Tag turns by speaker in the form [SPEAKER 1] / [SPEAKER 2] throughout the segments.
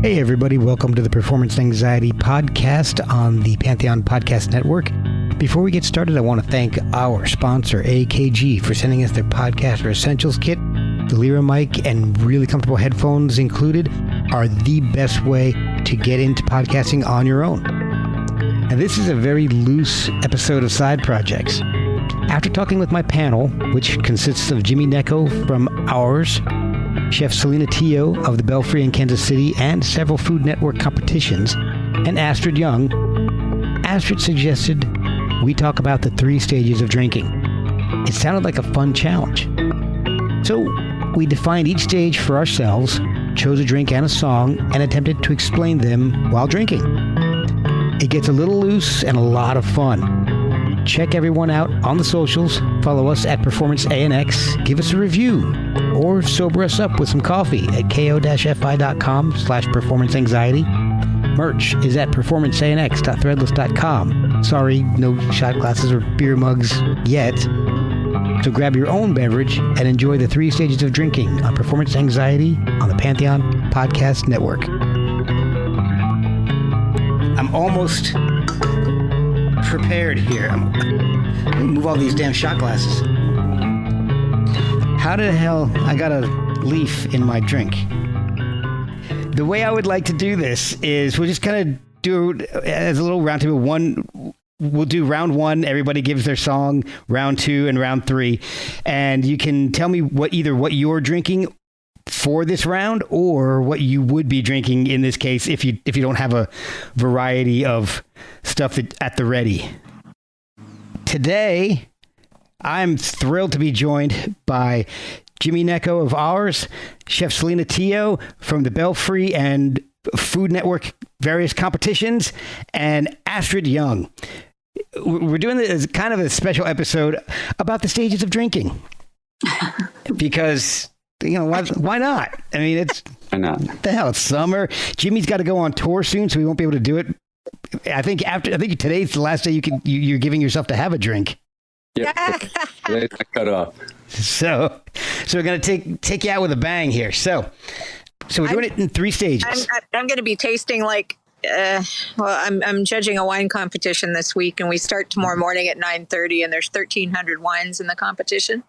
[SPEAKER 1] Hey everybody, welcome to the Performance Anxiety Podcast on the Pantheon Podcast Network. Before we get started, I want to thank our sponsor, AKG, for sending us their Podcaster Essentials Kit. The Lyra mic and really comfortable headphones included are the best way to get into podcasting on your own. And this is a very loose episode of Side Projects. After talking with my panel, which consists of Jimmy Gnecco from Ours, Chef Celina Tio of the Belfry in Kansas City and several Food Network competitions, and Astrid Young, Astrid suggested we talk about the 3 stages of drinking. It sounded like a fun challenge. So we defined each stage for ourselves, chose a drink and a song, and attempted to explain them while drinking. It gets a little loose and a lot of fun. Check everyone out on the socials, follow us at Performance ANX, give us a review, or sober us up with some coffee at ko-fi.com/performanceanxiety. Merch is at performanceanx.threadless.com. Sorry, no shot glasses or beer mugs yet. So grab your own beverage and enjoy the 3 stages of drinking on Performance Anxiety on the Pantheon Podcast Network. I'm almost prepared here. Let me move all these damn shot glasses. How the hell I got a leaf in my drink? The way I would like to do this is we'll just kind of do as a little round table. We'll do round 1. Everybody gives their song. Round 2 and round 3, and you can tell me what you're drinking for this round, or what you would be drinking in this case if you don't have a variety of stuff at the ready. Today, I'm thrilled to be joined by Jimmy Gnecco of Ours, Chef Celina Tio from the Belfry and Food Network various competitions, and Astrid Young. We're doing this as kind of a special episode about the stages of drinking. Because, why not? I mean, why not? What the hell, it's summer. Jimmy's got to go on tour soon, so he won't be able to do it. I think today's the last day you're giving yourself to have a drink.
[SPEAKER 2] Yep. Today's cut off. So we're gonna take you out with a bang here. So we're doing it in 3 stages.
[SPEAKER 3] I'm going to be tasting like. I'm judging a wine competition this week, and we start tomorrow morning at 9:30, and there's 1,300 wines in the competition.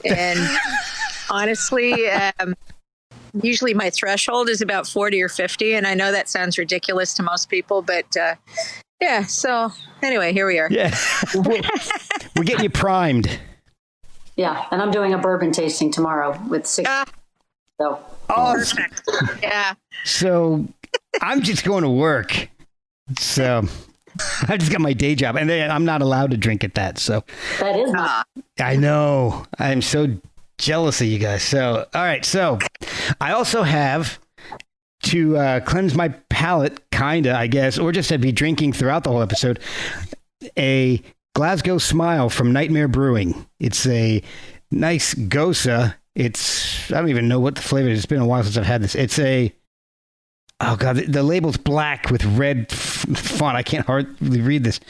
[SPEAKER 3] And honestly, usually my threshold is about 40 or 50, and I know that sounds ridiculous to most people, but yeah. So anyway, here we are.
[SPEAKER 1] Yeah, we're getting you primed.
[SPEAKER 4] Yeah, and I'm doing a bourbon tasting tomorrow with 6. So.
[SPEAKER 1] Oh,
[SPEAKER 3] perfect. Yeah.
[SPEAKER 1] So I'm just going to work. So I just got my day job, and then I'm not allowed to drink at that. So
[SPEAKER 4] that is not.
[SPEAKER 1] I know. I'm so jealous of you guys. So, all right. So I also have to cleanse my palate, kinda, I guess, or just to be drinking throughout the whole episode, a Glasgow Smile from Nightmare Brewing. It's a nice Gosa. I don't even know what the flavor is. It's been a while since I've had this. It's oh God, the label's black with red font. I can't hardly read this.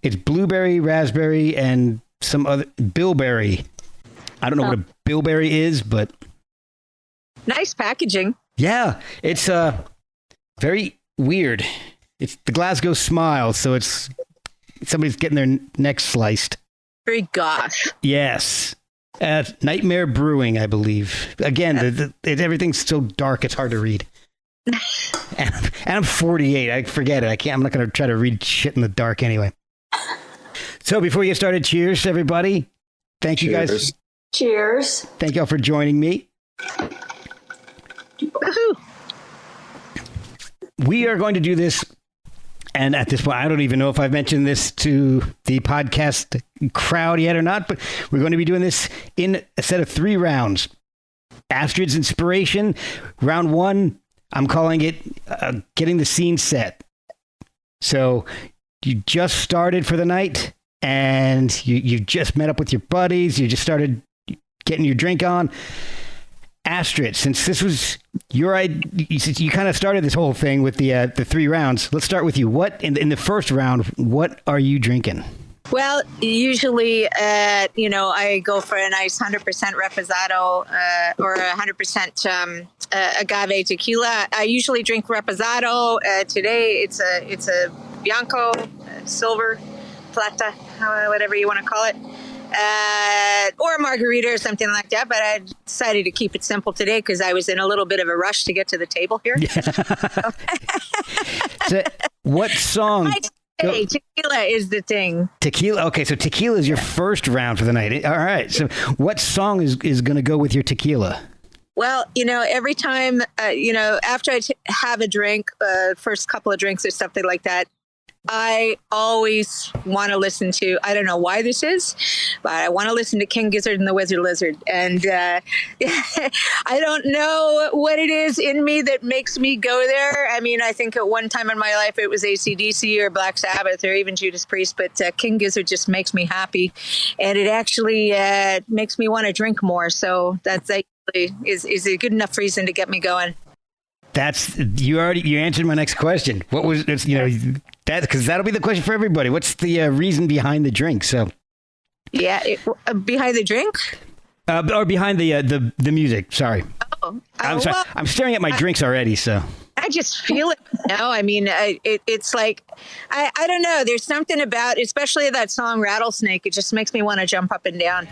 [SPEAKER 1] It's blueberry, raspberry, and some other bilberry. I don't know what a bilberry is, but
[SPEAKER 3] nice packaging.
[SPEAKER 1] Yeah, it's very weird. It's the Glasgow Smile, so it's somebody's getting their neck sliced.
[SPEAKER 3] Very goth.
[SPEAKER 1] Yes. Nightmare Brewing, I believe. Again, everything's so dark, it's hard to read. And I'm 48. I forget it. I'm not going to try to read shit in the dark anyway. So before we get started, cheers, everybody. Thank you guys.
[SPEAKER 4] Cheers.
[SPEAKER 1] Thank y'all for joining me.
[SPEAKER 3] Woohoo.
[SPEAKER 1] We are going to do this. And at this point, I don't even know if I've mentioned this to the podcast crowd yet or not, but we're going to be doing this in a set of 3 rounds. Astrid's inspiration. Round 1, I'm calling it getting the scene set. So you just started for the night, and you just met up with your buddies. You just started getting your drink on. Astrid, since this was your idea, you kind of started this whole thing with the 3 rounds. Let's start with you. What in the first round? What are you drinking?
[SPEAKER 3] Well, usually, I go for a nice 100% reposado or 100% agave tequila. I usually drink reposado. Today, it's a Bianco, silver, plata, whatever you want to call it, or a margarita or something like that. But I decided to keep it simple today because I was in a little bit of a rush to get to the table here.
[SPEAKER 2] So, what song?
[SPEAKER 3] Hey, tequila is the thing.
[SPEAKER 2] Tequila. Okay, so tequila is your first round for the night. All right. So what song is going to go with your tequila?
[SPEAKER 3] Well, every time, after I have a drink, first couple of drinks or something like that, I always want to listen to, I don't know why this is, but I want to listen to King Gizzard and the Wizard Lizard. And I don't know what it is in me that makes me go there. I mean, I think at one time in my life it was AC/DC or Black Sabbath or even Judas Priest, but King Gizzard just makes me happy. And it actually makes me want to drink more. So that's actually is a good enough reason to get me going.
[SPEAKER 2] You answered my next question. What was because that'll be the question for everybody. What's the reason behind the drink? So,
[SPEAKER 3] behind the drink,
[SPEAKER 2] or behind the music. Sorry, I'm sorry.
[SPEAKER 3] Well,
[SPEAKER 2] I'm staring at my drinks already. So
[SPEAKER 3] I just feel it. I mean, it's like I don't know. There's something about, especially that song "Rattlesnake." It just makes me want to jump up and down.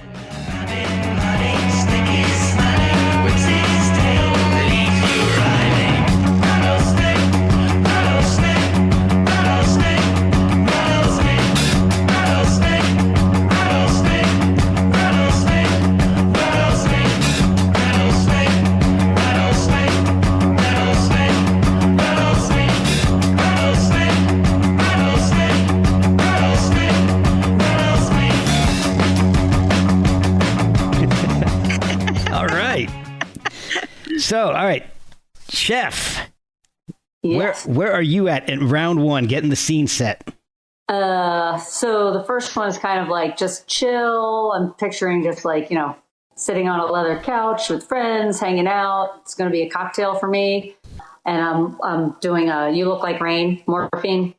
[SPEAKER 2] So, all right, Chef,
[SPEAKER 4] Yes.
[SPEAKER 2] where are you at in round one, getting the scene set?
[SPEAKER 4] So the first one is kind of like just chill. I'm picturing just like, sitting on a leather couch with friends, hanging out. It's going to be a cocktail for me. And I'm doing a You Look Like Rain, morphine.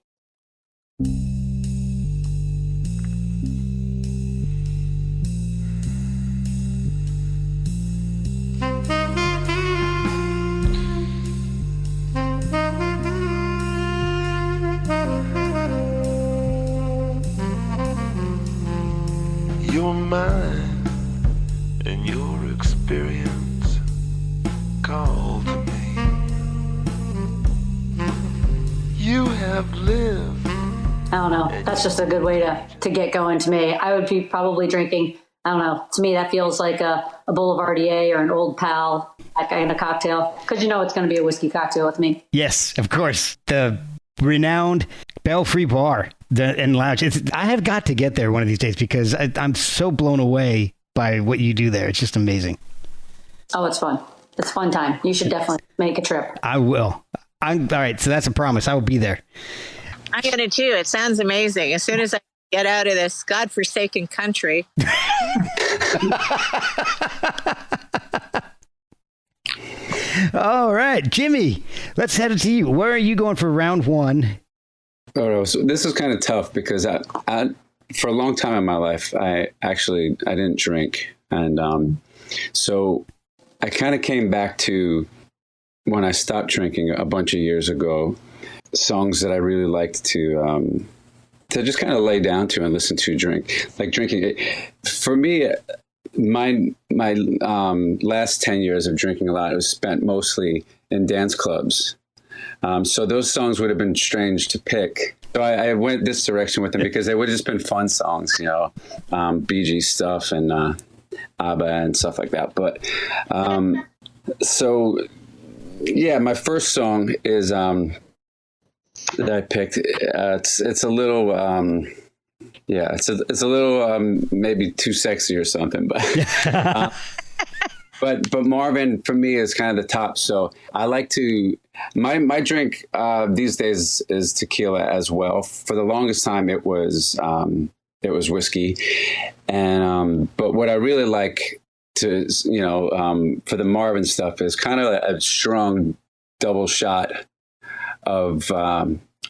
[SPEAKER 5] Your mind and your experience call to me. You have lived.
[SPEAKER 4] I don't know. That's just a good way to get going to me. I would be probably drinking, I don't know. To me, that feels like a Boulevardier or an Old Pal, that kind of cocktail. Because it's going to be a whiskey cocktail with me.
[SPEAKER 2] Yes, of course. The renowned Belfry Bar and Lounge. I have got to get there one of these days because I'm so blown away by what you do there. It's just amazing.
[SPEAKER 4] Oh, it's fun. It's a fun time. You should definitely make a trip.
[SPEAKER 2] I will. All right. So that's a promise. I will be there.
[SPEAKER 3] I'm going to too. It sounds amazing. As soon as I get out of this godforsaken country.
[SPEAKER 2] All right, Jimmy, let's head it to you. Where are you going for round one?
[SPEAKER 6] Oh, so this is kind of tough because I for a long time in my life, I didn't drink. And so I kind of came back to when I stopped drinking a bunch of years ago, songs that I really liked to just kind of lay down to and listen to drink. Like drinking, for me, my last 10 years of drinking a lot was spent mostly in dance clubs. So those songs would have been strange to pick. So I went this direction with them because they would have just been fun songs, Bee Gees stuff and ABBA and stuff like that. But so, yeah, my first song is that I picked. It's a little, it's a little maybe too sexy or something, but. But Marvin for me is kind of the top. So I like to my drink these days is tequila as well. For the longest time it was whiskey, and but what I really like to for the Marvin stuff is kind of a strong double shot of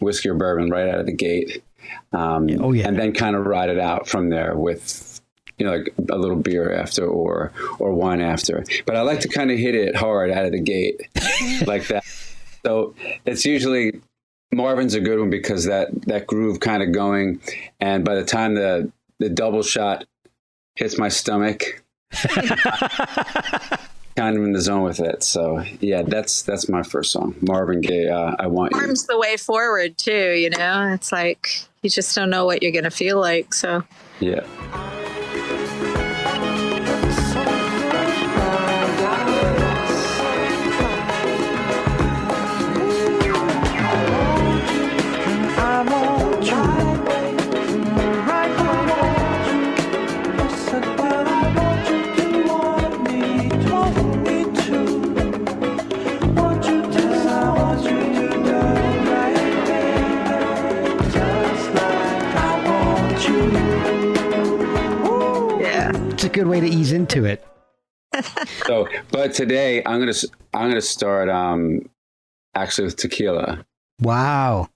[SPEAKER 6] whiskey or bourbon right out of the gate. And then kind of ride it out from there with, like a little beer after or wine after. But I like to kind of hit it hard out of the gate like that. So it's usually Marvin's a good one because that groove kind of going. And by the time the double shot hits my stomach, kind of in the zone with it. So yeah, that's my first song, Marvin Gaye. I Want You.
[SPEAKER 3] Arm's the way forward too. It's like you just don't know what you're going to feel like. So
[SPEAKER 6] yeah.
[SPEAKER 2] It's a good way to ease into it.
[SPEAKER 6] So, but today I'm gonna start actually with tequila.
[SPEAKER 2] Wow,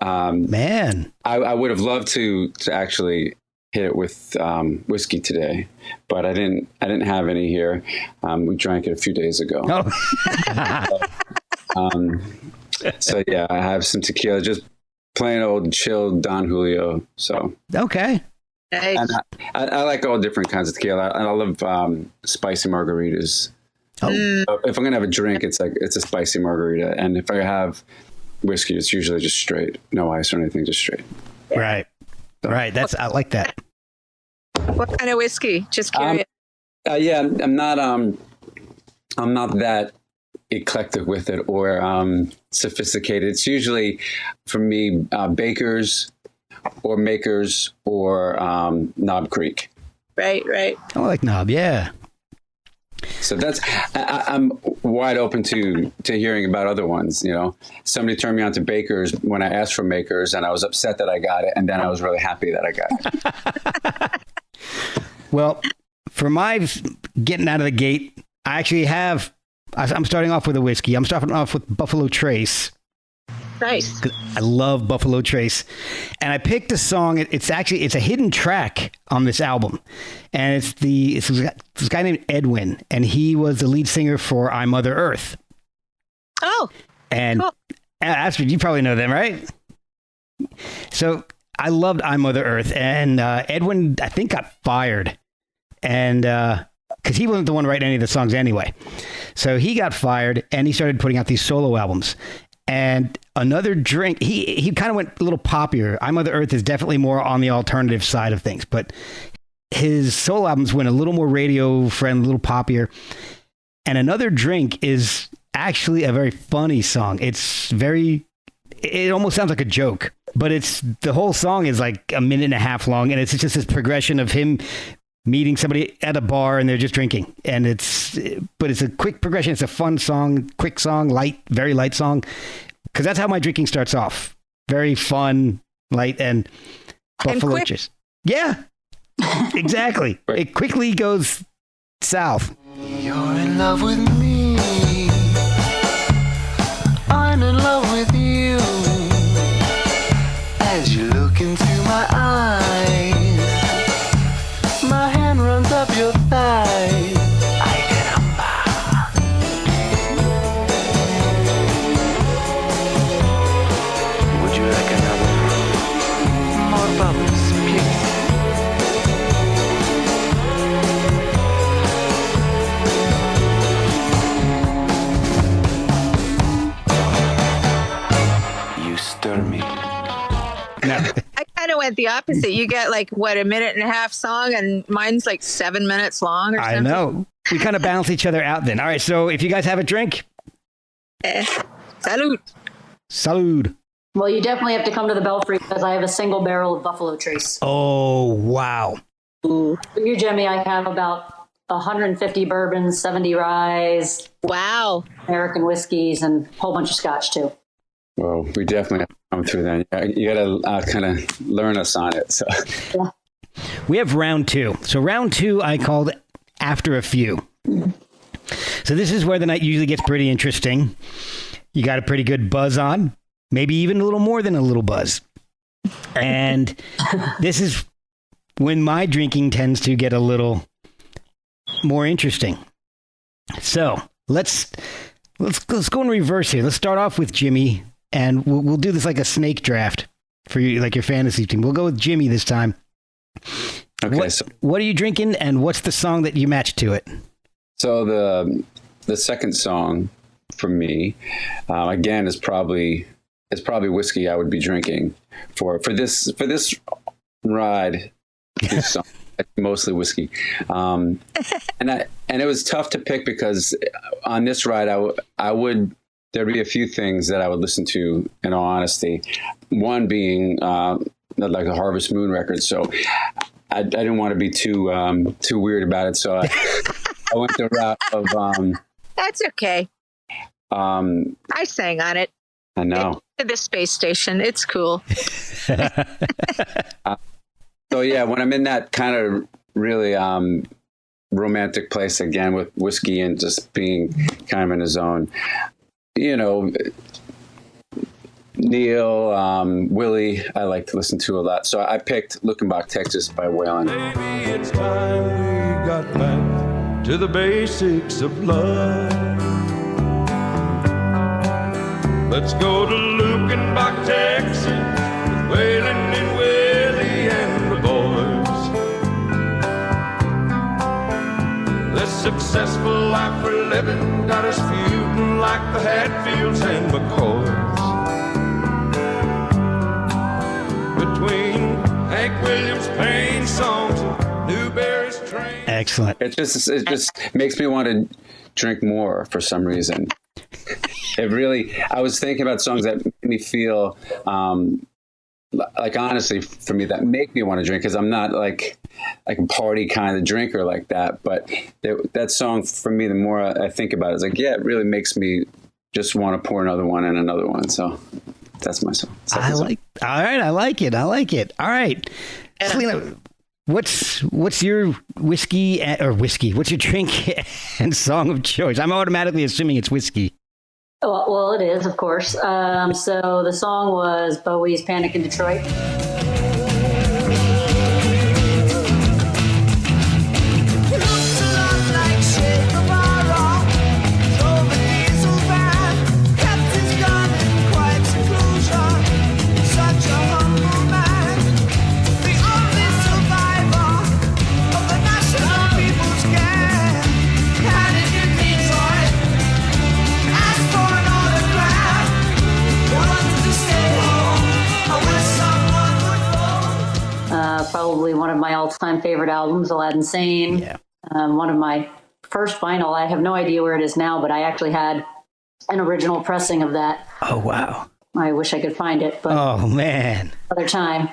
[SPEAKER 2] man!
[SPEAKER 6] I would have loved to actually hit it with whiskey today, but I didn't have any here. We drank it a few days ago.
[SPEAKER 2] Oh.
[SPEAKER 6] So yeah, I have some tequila, just plain old chilled Don Julio. So
[SPEAKER 2] Okay.
[SPEAKER 3] nice.
[SPEAKER 6] and I like all different kinds of tequila. I love spicy margaritas.
[SPEAKER 2] Oh.
[SPEAKER 6] So if I'm gonna have a drink, it's a spicy margarita, and if I have whiskey, it's usually just straight, no ice or anything, just straight.
[SPEAKER 2] Right. I like that.
[SPEAKER 3] What kind of whiskey? Just curious.
[SPEAKER 6] Yeah, I'm not that eclectic with it or sophisticated. It's usually for me Baker's or Makers or Knob Creek.
[SPEAKER 3] Right.
[SPEAKER 2] I like Knob. Yeah.
[SPEAKER 6] So that's I'm wide open to hearing about other ones. Somebody turned me on to Baker's when I asked for Makers, and I was upset that I got it, and then I was really happy that I got it.
[SPEAKER 2] Well, for my getting out of the gate, I actually have. I'm starting off with a whiskey. I'm starting off with Buffalo Trace.
[SPEAKER 3] Nice.
[SPEAKER 2] I love Buffalo Trace, and I picked a song. It's a hidden track on this album, and it's this guy named Edwin, and he was the lead singer for I Mother Earth.
[SPEAKER 3] Oh,
[SPEAKER 2] And
[SPEAKER 3] cool.
[SPEAKER 2] Astrid, you probably know them, right? So I loved I Mother Earth, and Edwin, I think, got fired, and because he wasn't the one writing any of the songs anyway. So he got fired, and he started putting out these solo albums. And Another Drink, he kind of went a little poppier. I Mother Earth is definitely more on the alternative side of things, but his solo albums went a little more radio friendly, a little poppier. And Another Drink is actually a very funny song. It almost sounds like a joke, but the whole song is like a minute and a half long, and it's just this progression of him meeting somebody at a bar and they're just drinking. But it's a quick progression. It's a fun song, quick song, light, very light song. Because that's how my drinking starts off. Very fun, light, and Buffalo
[SPEAKER 3] quick.
[SPEAKER 2] Trace. Yeah, exactly.
[SPEAKER 6] Right.
[SPEAKER 2] It quickly goes south.
[SPEAKER 5] You're in love with me. I'm in love with you. As you look into my eyes, my hand runs up your thighs. Ay, caramba. Would you like another? More bubbles, please. You stir me.
[SPEAKER 2] Now,
[SPEAKER 3] I kind of went the opposite. You get like a minute and a half song, and mine's like 7 minutes long or something.
[SPEAKER 2] I know. We kind of balance each other out then. All right, so if you guys have a drink,
[SPEAKER 3] Salud.
[SPEAKER 2] salud.
[SPEAKER 4] Well, you definitely have to come to the Belfry because I have a single barrel of Buffalo Trace.
[SPEAKER 2] Oh, wow.
[SPEAKER 4] For you, Jimmy, I have about 150 bourbons, 70 ryes,
[SPEAKER 3] Wow.
[SPEAKER 4] American whiskeys, and a whole bunch of scotch, too.
[SPEAKER 6] Well, we definitely have to come through that. You got to kind of learn us on it. So
[SPEAKER 2] We have round two. So round two, I called After a Few. So this is where the night usually gets pretty interesting. You got a pretty good buzz on, maybe even a little more than a little buzz. And this is when my drinking tends to get a little more interesting. So let's go in reverse here. Let's start off with Jimmy, and we'll do this like a snake draft for you, like your fantasy team. We'll go with Jimmy this time.
[SPEAKER 6] Okay.
[SPEAKER 2] What are you drinking, and what's the song that you match to it?
[SPEAKER 6] So the second song for me, again, is probably whiskey I would be drinking for this ride. This song, mostly whiskey, and it was tough to pick because on this ride there'd be a few things that I would listen to, in all honesty. One being like the Harvest Moon record. So I didn't want to be too weird about it. So I went the route of
[SPEAKER 3] That's okay. I sang on it.
[SPEAKER 6] I know.
[SPEAKER 3] To the space station. It's cool.
[SPEAKER 6] So yeah, when I'm in that kind of really romantic place again with whiskey and just being kind of in a zone, Neil, Willie, I like to listen to a lot. So I picked Luckenbach, Texas by Waylon.
[SPEAKER 7] Maybe it's time we got back to the basics of love. Let's go to Luckenbach, Texas, with Waylon and Willie and the boys. This successful life we're living got us feuding like the Hatfields and McCoys. Between Hank Williams' pain songs and Newberry's train.
[SPEAKER 2] Excellent.
[SPEAKER 6] It just makes me want to drink more for some reason. I was thinking about songs that make me feel, like honestly, for me, that make me want to drink, because I'm not like a party kind of drinker like that. But that song, for me, the more I think about it, it's like, yeah, it really makes me just want to pour another one and another one. So that's my song.
[SPEAKER 2] All right. I like it. All right. Celina, what's your whiskey? What's your drink and song of choice? I'm automatically assuming it's whiskey.
[SPEAKER 4] Well, it is, of course. So the song was Bowie's Panic in Detroit. Probably one of my all-time favorite albums, Aladdin Sane.
[SPEAKER 2] Yeah.
[SPEAKER 4] One of my first vinyl. I have no idea where it is now, but I actually had an original pressing of that.
[SPEAKER 2] Oh, wow.
[SPEAKER 4] I wish I could find it, but
[SPEAKER 2] oh man,
[SPEAKER 4] other time.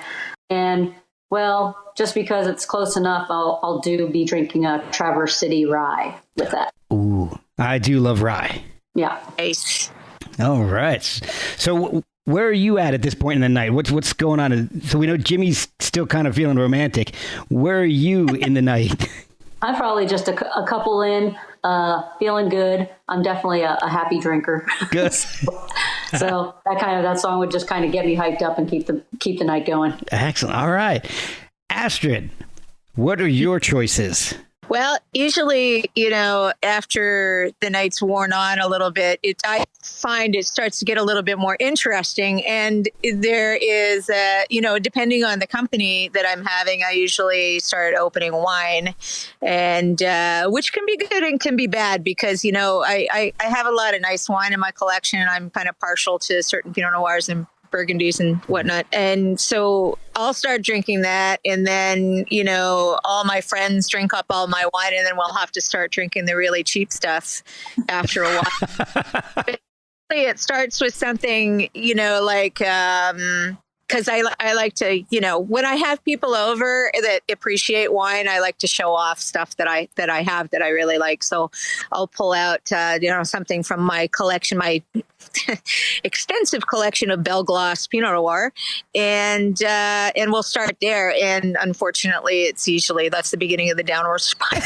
[SPEAKER 4] And well, just because it's close enough, I'll be drinking a Traverse City rye with that.
[SPEAKER 2] Ooh, I do love rye.
[SPEAKER 4] Yeah.
[SPEAKER 3] Nice.
[SPEAKER 2] All right. So where are you at this point in the night? What's going on? So we know Jimmy's still kind of feeling romantic. Where are you in the night?
[SPEAKER 4] I'm probably just a couple in, feeling good. I'm definitely a happy drinker.
[SPEAKER 2] Good.
[SPEAKER 4] So that song would just kind of get me hyped up and keep the night going.
[SPEAKER 2] Excellent. All right. Astrid, what are your choices?
[SPEAKER 3] Well, usually, after the night's worn on a little bit, I find it starts to get a little bit more interesting. And there is, depending on the company that I'm having, I usually start opening wine, and which can be good and can be bad because, I have a lot of nice wine in my collection. I'm kind of partial to certain Pinot Noirs and Burgundies and whatnot. And so I'll start drinking that. And then, all my friends drink up all my wine, and then we'll have to start drinking the really cheap stuff after a while. But it starts with something, because I like to, when I have people over that appreciate wine, I like to show off stuff that I have that I really like. So I'll pull out, something from my collection, my extensive collection of Belglas Pinot Noir, and we'll start there. And unfortunately, that's the beginning of the downward spiral.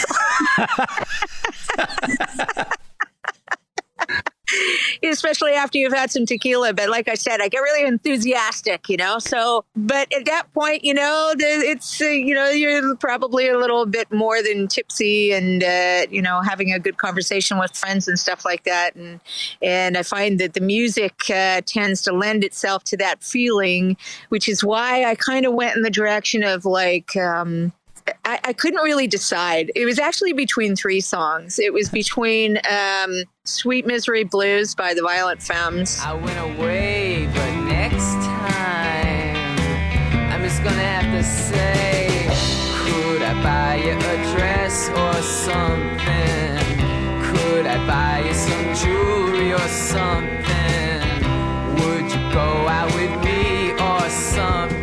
[SPEAKER 3] especially after you've had some tequila. But like I said, I get really enthusiastic, So, but at that point, it's you're probably a little bit more than tipsy, and having a good conversation with friends and stuff like that. And I find that the music tends to lend itself to that feeling, which is why I kind of went in the direction of like. I couldn't really decide. It was actually between three songs. It was between Sweet Misery Blues by the Violent Femmes.
[SPEAKER 5] I went away, but next time I'm just gonna have to say, could I buy you a dress or something? Could I buy you some jewelry or something? Would you go out with me or something?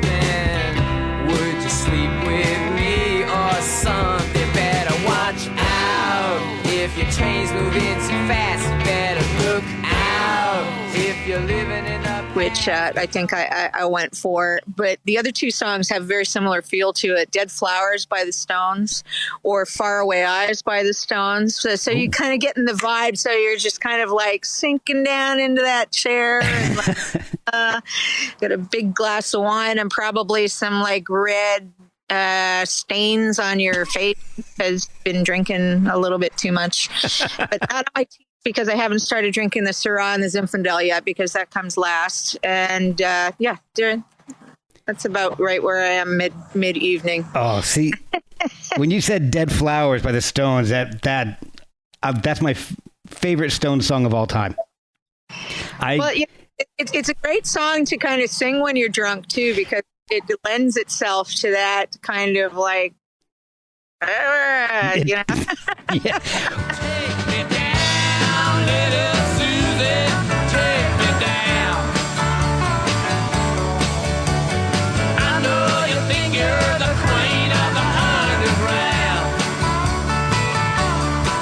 [SPEAKER 5] Would you sleep with me or something? Better watch out. If your train's moving too fast, you better look out. If you're living in a...
[SPEAKER 3] Which I think I went for. But the other two songs have very similar feel to it. Dead Flowers by the Stones or Faraway Eyes by the Stones. So you kind of get in the vibe. So you're just kind of like sinking down into that chair and got a big glass of wine and probably some like red stains on your face because been drinking a little bit too much. But not on my teeth because I haven't started drinking the Syrah and the Zinfandel yet because that comes last. And that's about right where I am mid evening.
[SPEAKER 2] Oh, see, when you said "Dead Flowers" by the Stones, that's my favorite Stones song of all time.
[SPEAKER 3] It's a great song to kind of sing when you're drunk too, because it lends itself to that kind of like,
[SPEAKER 2] Yeah.
[SPEAKER 5] Take me down, little Susie, take me down. I know you think you're the queen of the underground,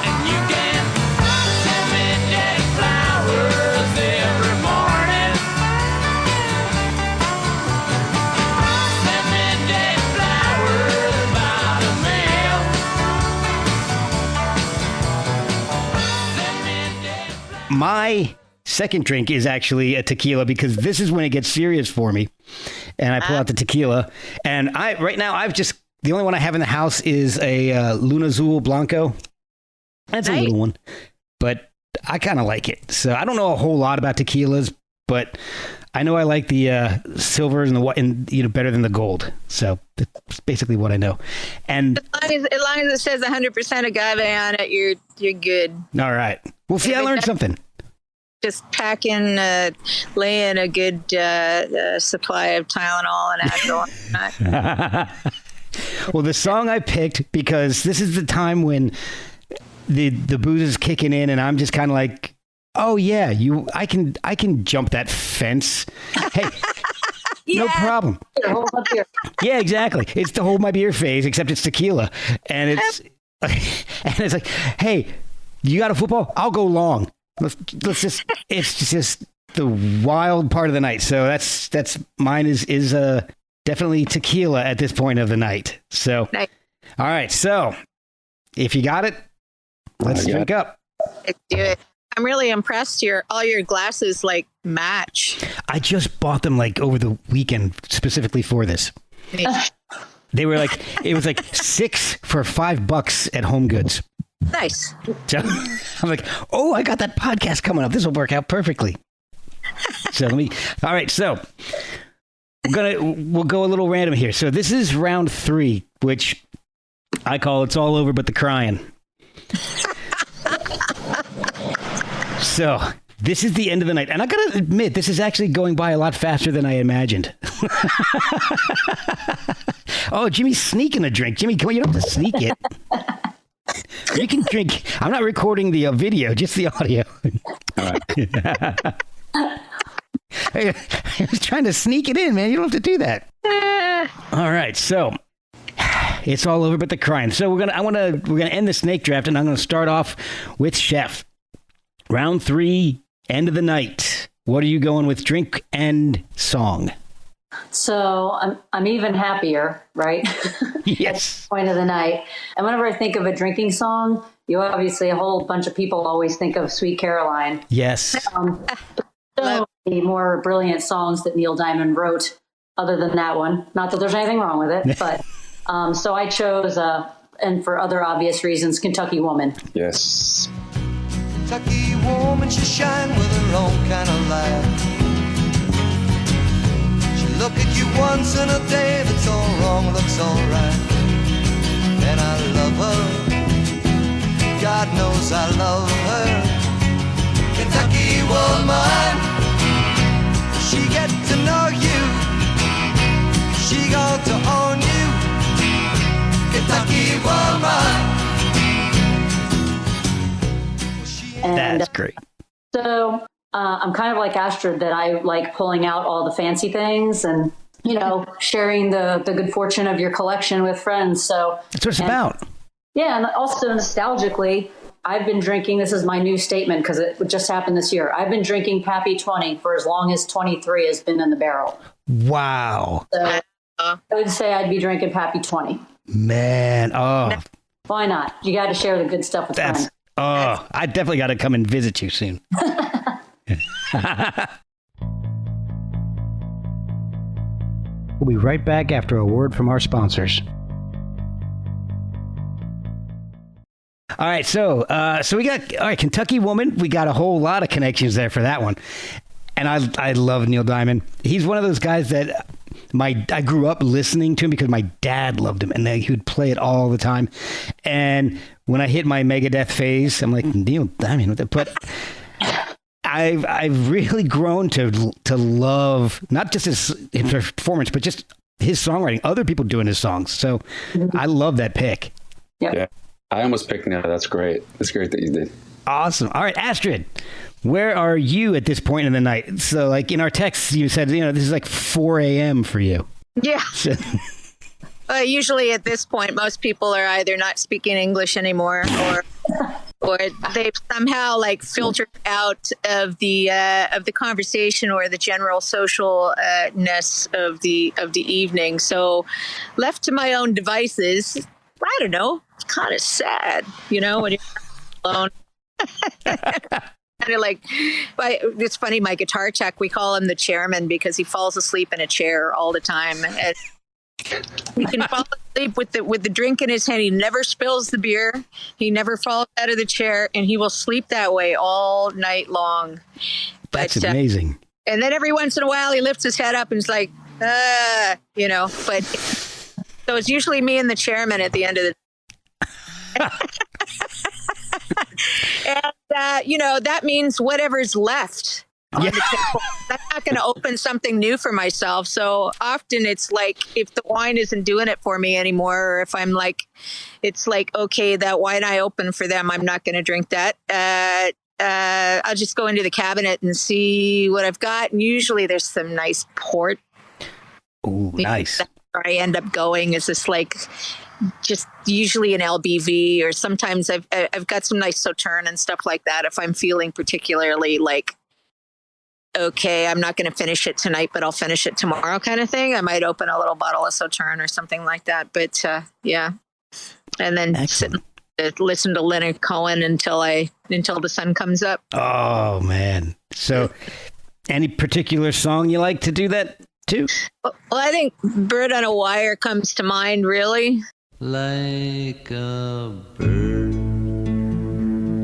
[SPEAKER 5] and you can send me dead flowers every morning. Send me dead flowers by the mail. Send me dead flowers.
[SPEAKER 2] My second drink is actually a tequila because this is when it gets serious for me. And I pull out the tequila. And the only one I have in the house is a Luna Azul Blanco. That's
[SPEAKER 3] Nice.
[SPEAKER 2] a little one, but I kind of like it. So I don't know a whole lot about tequilas, but I know I like the silvers and the white, and better than the gold. So that's basically what I know. And
[SPEAKER 3] As long as it says 100% agave on it, you're good.
[SPEAKER 2] all right, well, see, I learned something.
[SPEAKER 3] Just pack in, lay in a good supply of Tylenol and Advil.
[SPEAKER 2] Well, the song I picked because this is the time when the booze is kicking in, and I'm just kind of like, oh yeah, I can jump that fence. Hey, no problem.
[SPEAKER 4] Hold up here.
[SPEAKER 2] Yeah, exactly. It's the hold my beer phase, except it's tequila, and it's like, hey, you got a football? I'll go long. Let's just. It's just the wild part of the night. So that's mine is definitely tequila at this point of the night. So,
[SPEAKER 3] Nice.
[SPEAKER 2] All right. So, if you got it, let's drink up.
[SPEAKER 3] Let's do it. I'm really impressed. All your glasses like match.
[SPEAKER 2] I just bought them like over the weekend specifically for this. They were like, it was like 6 for $5 at Home Goods.
[SPEAKER 3] Nice.
[SPEAKER 2] So I'm like, oh, I got that podcast coming up. This will work out perfectly. So all right. So we'll go a little random here. So this is round 3, which I call It's All Over But the Crying. So this is the end of the night. And I got to admit, this is actually going by a lot faster than I imagined. Oh, Jimmy's sneaking a drink. Jimmy, come on, you don't have to sneak it. You can drink. I'm not recording the video, just the audio.
[SPEAKER 6] All right.
[SPEAKER 2] I was trying to sneak it in, man. You don't have to do that. All right, so it's all over but the crying. So we're gonna end the snake draft, and I'm gonna start off with Chef. Round 3, end of the night. What are you going with, drink and song?
[SPEAKER 4] So I'm even happier, right?
[SPEAKER 2] Yes.
[SPEAKER 4] Point of the night. And whenever I think of a drinking song, you obviously, a whole bunch of people always think of Sweet Caroline.
[SPEAKER 2] Yes.
[SPEAKER 4] So many more brilliant songs that Neil Diamond wrote other than that one. Not that there's anything wrong with it, but so I chose, and for other obvious reasons, Kentucky Woman.
[SPEAKER 6] Yes.
[SPEAKER 8] Kentucky woman, she shine with her own kind of light. She look at you once in a day, that's all wrong, looks all right. And I love her, God knows I love her. Kentucky woman, she get to know you, she got to own you. Kentucky woman.
[SPEAKER 4] And
[SPEAKER 2] That's great.
[SPEAKER 4] so I'm kind of like Astrid, that I like pulling out all the fancy things and, sharing the good fortune of your collection with friends. So
[SPEAKER 2] That's what it's about.
[SPEAKER 4] Yeah, and also nostalgically, I've been drinking, this is my new statement because it just happened this year. I've been drinking Pappy 20 for as long as 23 has been in the barrel.
[SPEAKER 2] Wow.
[SPEAKER 4] So I would say I'd be drinking Pappy 20.
[SPEAKER 2] Man. Oh,
[SPEAKER 4] Why not? You got to share the good stuff with friends.
[SPEAKER 2] I definitely got to come and visit you soon. We'll be right back after a word from our sponsors. All right, so we got Kentucky Woman. We got a whole lot of connections there for that one, and I love Neil Diamond. He's one of those guys that I grew up listening to him because my dad loved him, and he would play it all the time. And when I hit my Megadeth phase, I'm like, Neil Diamond, but I've really grown to love not just his performance, but just his songwriting. Other people doing his songs, so I love that pick.
[SPEAKER 4] Yep.
[SPEAKER 6] Yeah. I almost picked Neil. That's great. That's great that you did.
[SPEAKER 2] Awesome. All right, Astrid, where are you at this point in the night? So, like in our text, you said, this is like 4 a.m. for you.
[SPEAKER 3] Yeah. Usually at this point, most people are either not speaking English anymore, or they've somehow like filtered out of the conversation or the general socialness of the evening. So, left to my own devices, I don't know. It's kind of sad, when you're alone. Kind of like, it's funny. My guitar tech, we call him the chairman because he falls asleep in a chair all the time. And he can fall asleep with the drink in his hand. He never spills the beer. He never falls out of the chair, and he will sleep that way all night long.
[SPEAKER 2] That's amazing.
[SPEAKER 3] And then every once in a while, he lifts his head up and is like, But so it's usually me and the chairman at the end of the. And, that means whatever's left on the table. I'm not going to open something new for myself. So often it's like, if the wine isn't doing it for me anymore, or if I'm like, it's like, okay, that wine I opened for them, I'm not going to drink that. I'll just go into the cabinet and see what I've got. And usually there's some nice port.
[SPEAKER 2] Ooh, nice.
[SPEAKER 3] That's where I end up going is this like, just usually an LBV, or sometimes I've got some nice Sauterne and stuff like that. If I'm feeling particularly like, okay, I'm not going to finish it tonight, but I'll finish it tomorrow kind of thing, I might open a little bottle of Sauterne or something like that. But yeah. And then sit and listen to Leonard Cohen until the sun comes up.
[SPEAKER 2] Oh man. So any particular song you like to do that to?
[SPEAKER 3] Well, I think Bird on a Wire comes to mind, really.
[SPEAKER 5] Like a bird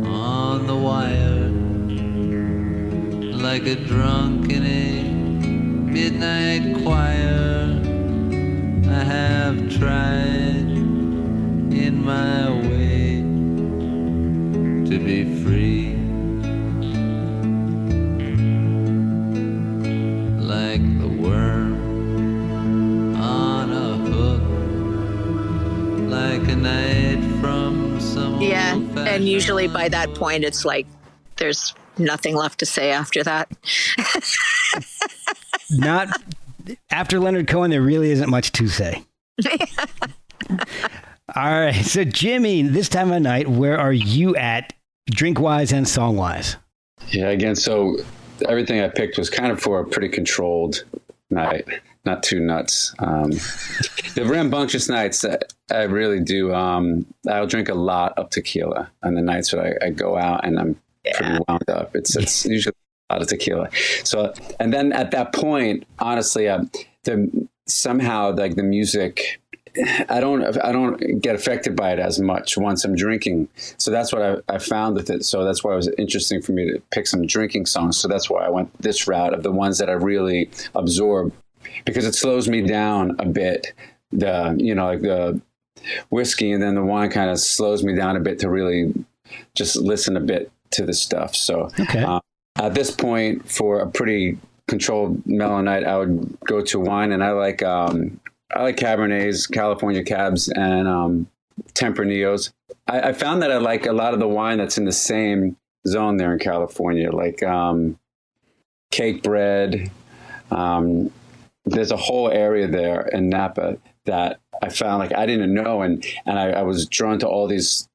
[SPEAKER 5] on the wire, like a drunk in a midnight choir. I have tried in my way to be free, like the worm on a hook, like a night from some
[SPEAKER 3] Yeah, and usually by that point it's like there's nothing left to say after that.
[SPEAKER 2] Not after Leonard Cohen, there really isn't much to say. All right, so Jimmy, this time of night, where are you at, drink-wise and song-wise?
[SPEAKER 6] Yeah, again, so everything I picked was kind of for a pretty controlled night. not too nuts. The rambunctious nights, I really do. I'll drink a lot of tequila on the nights that I go out and I'm pretty wound up. It's usually a lot of tequila. So, and then at that point, honestly, somehow like the music, I don't get affected by it as much once I'm drinking. So that's what I found with it. So that's why it was interesting for me to pick some drinking songs. So that's why I went this route of the ones that I really absorb, because it slows me down a bit. Like the whiskey and then the wine kind of slows me down a bit to really just listen a bit to the stuff. So at this point, for a pretty controlled mellow night, I would go to wine, and I like Cabernets, California Cabs, and Temprarillos. I found that I like a lot of the wine that's in the same zone there in California, like Cake Bread. There's a whole area there in Napa that I found like I didn't know, and I was drawn to all these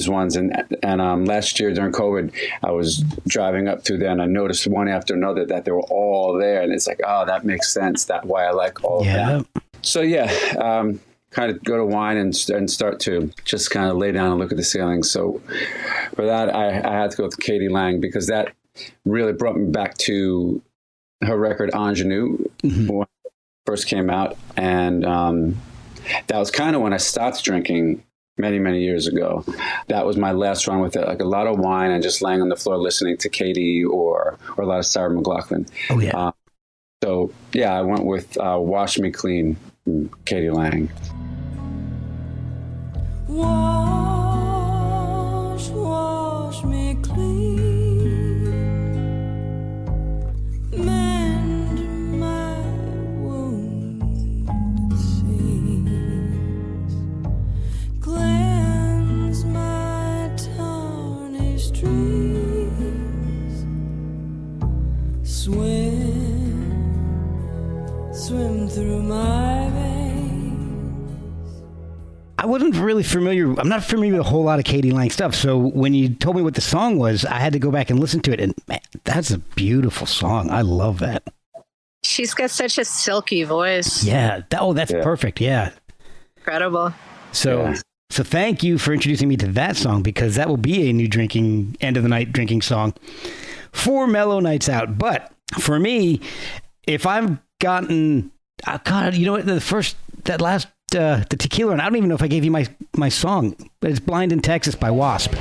[SPEAKER 6] ones. And last year during COVID, I was driving up through there, and I noticed one after another that they were all there, and it's like, oh, that makes sense. That's why I like all of that. So kind of go to wine and start to just kind of lay down and look at the ceiling. So for that, I had to go with Katie Lang, because that really brought me back to her record Ingenue when it first came out. And that was kind of when I stopped drinking many, many years ago. That was my last run with it, like a lot of wine and just laying on the floor listening to Katie or a lot of Sarah McLachlan. Oh, yeah. I went with Wash Me Clean from Katie Lang.
[SPEAKER 9] Wash me clean, mend my wounded seams, cleanse my tarnished dreams, swim through my veins.
[SPEAKER 2] I wasn't really familiar. I'm not familiar with a whole lot of Katie Lang stuff. So when you told me what the song was, I had to go back and listen to it. And man, that's a beautiful song. I love that.
[SPEAKER 3] She's got such a silky voice.
[SPEAKER 2] Yeah. That's perfect. Yeah.
[SPEAKER 3] Incredible.
[SPEAKER 2] So thank you for introducing me to that song, because that will be a new end of the night drinking song for mellow nights out. But for me, if I've gotten, God, you know what? The tequila, and I don't even know if I gave you my song, but it's Blind in Texas by Wasp.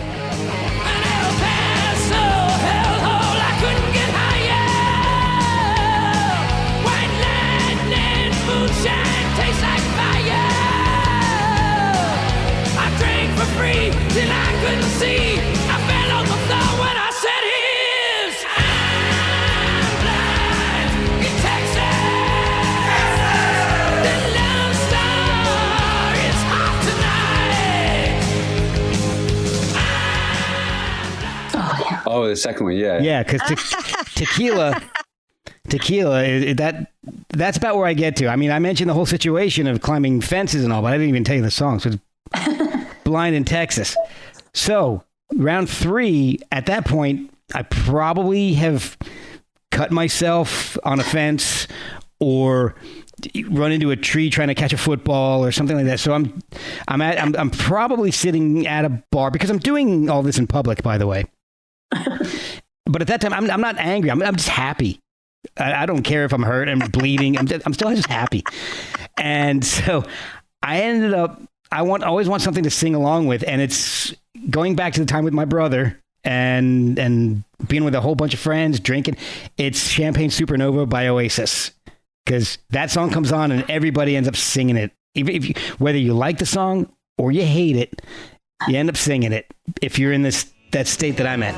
[SPEAKER 6] Oh, the second one, yeah.
[SPEAKER 2] Yeah, because tequila, that's about where I get to. I mean, I mentioned the whole situation of climbing fences and all, but I didn't even tell you the song. So it's Blind in Texas. So round 3, at that point, I probably have cut myself on a fence or run into a tree trying to catch a football or something like that. So I'm probably sitting at a bar, because I'm doing all this in public, by the way. But at that time, I'm not angry. I'm just happy. I don't care if I'm hurt and bleeding. I'm still just happy. And so I ended up, always want something to sing along with. And it's going back to the time with my brother and being with a whole bunch of friends, drinking. It's Champagne Supernova by Oasis, because that song comes on and everybody ends up singing it. Even whether you like the song or you hate it, you end up singing it if you're in that state that I'm at.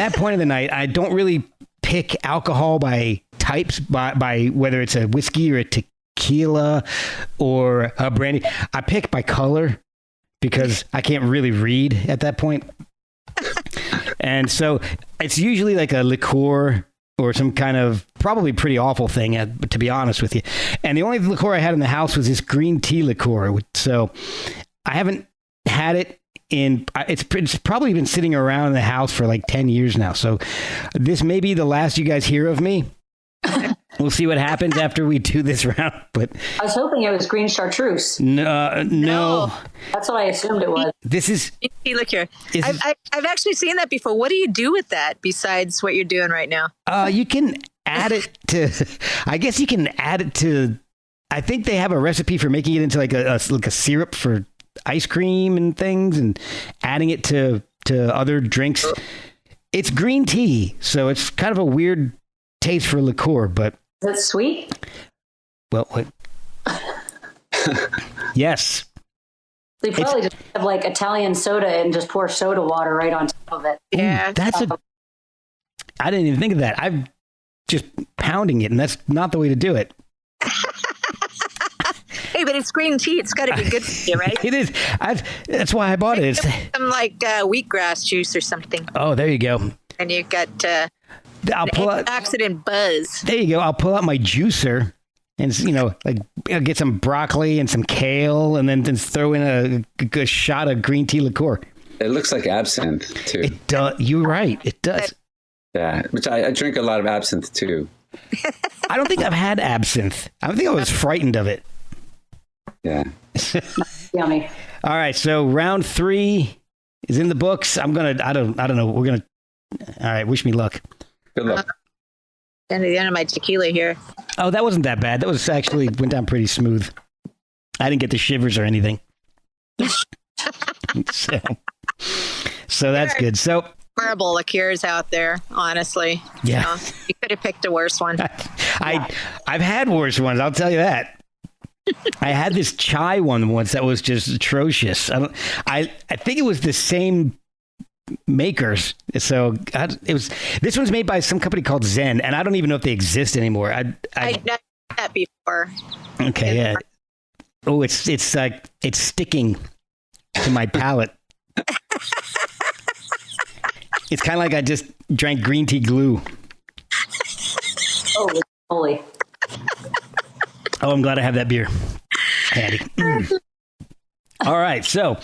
[SPEAKER 2] that point of the night, I don't really pick alcohol by types, by whether it's a whiskey or a tequila or a brandy. I pick by color because I can't really read at that point. And so it's usually like a liqueur or some kind of probably pretty awful thing, to be honest with you. And the only liqueur I had in the house was this green tea liqueur. So I haven't had it it's probably been sitting around in the house for like 10 years now. So this may be the last you guys hear of me. We'll see what happens after we do this round. But
[SPEAKER 4] I was hoping it was green chartreuse.
[SPEAKER 2] No.
[SPEAKER 4] That's what I assumed it was.
[SPEAKER 2] This is
[SPEAKER 3] Tea liqueur. I've actually seen that before. What do you do with that besides what you're doing right now?
[SPEAKER 2] You can add it to, I guess you can add it to, I think they have a recipe for making it into like a syrup for ice cream and things and adding it to other drinks. It's green tea, so it's kind of a weird taste for liqueur, but
[SPEAKER 4] is it sweet?
[SPEAKER 2] Well, yes.
[SPEAKER 4] They probably just have like Italian soda and just pour soda water right on top of it.
[SPEAKER 3] Yeah,
[SPEAKER 2] I didn't even think of that. I'm just pounding it, and that's not the way to do it.
[SPEAKER 3] Hey, but it's green tea. It's got to be good for you, right?
[SPEAKER 2] It is. That's why I bought it. It's
[SPEAKER 3] some like wheatgrass juice or something.
[SPEAKER 2] Oh, there you go.
[SPEAKER 3] And you got
[SPEAKER 2] I'll pull out
[SPEAKER 3] antioxidant buzz.
[SPEAKER 2] There you go. I'll pull out my juicer and, like I'll get some broccoli and some kale and then throw in a good shot of green tea liqueur.
[SPEAKER 6] It looks like absinthe too.
[SPEAKER 2] It does. You're right. It does.
[SPEAKER 6] Yeah, which I drink a lot of absinthe too.
[SPEAKER 2] I don't think I've had absinthe. I think I was frightened of it.
[SPEAKER 6] Yeah.
[SPEAKER 4] Yummy.
[SPEAKER 2] All right. So round 3 is in the books. I don't know. We're going to, all right. Wish me luck.
[SPEAKER 6] Good luck.
[SPEAKER 3] And the end of my tequila here.
[SPEAKER 2] Oh, that wasn't that bad. That was actually went down pretty smooth. I didn't get the shivers or anything. So that's good. So
[SPEAKER 3] horrible liqueurs out there, honestly.
[SPEAKER 2] Yeah.
[SPEAKER 3] You could have picked a worse one.
[SPEAKER 2] I've had worse ones. I'll tell you that. I had this chai one once that was just atrocious. I think it was the same makers. So this one's made by some company called Zen, and I don't even know if they exist anymore. I've
[SPEAKER 3] done that before.
[SPEAKER 2] Okay, yeah. Oh, it's like it's sticking to my palate. It's kind of like I just drank green tea glue.
[SPEAKER 4] Holy moly.
[SPEAKER 2] Oh, I'm glad I have that beer handy. All right. So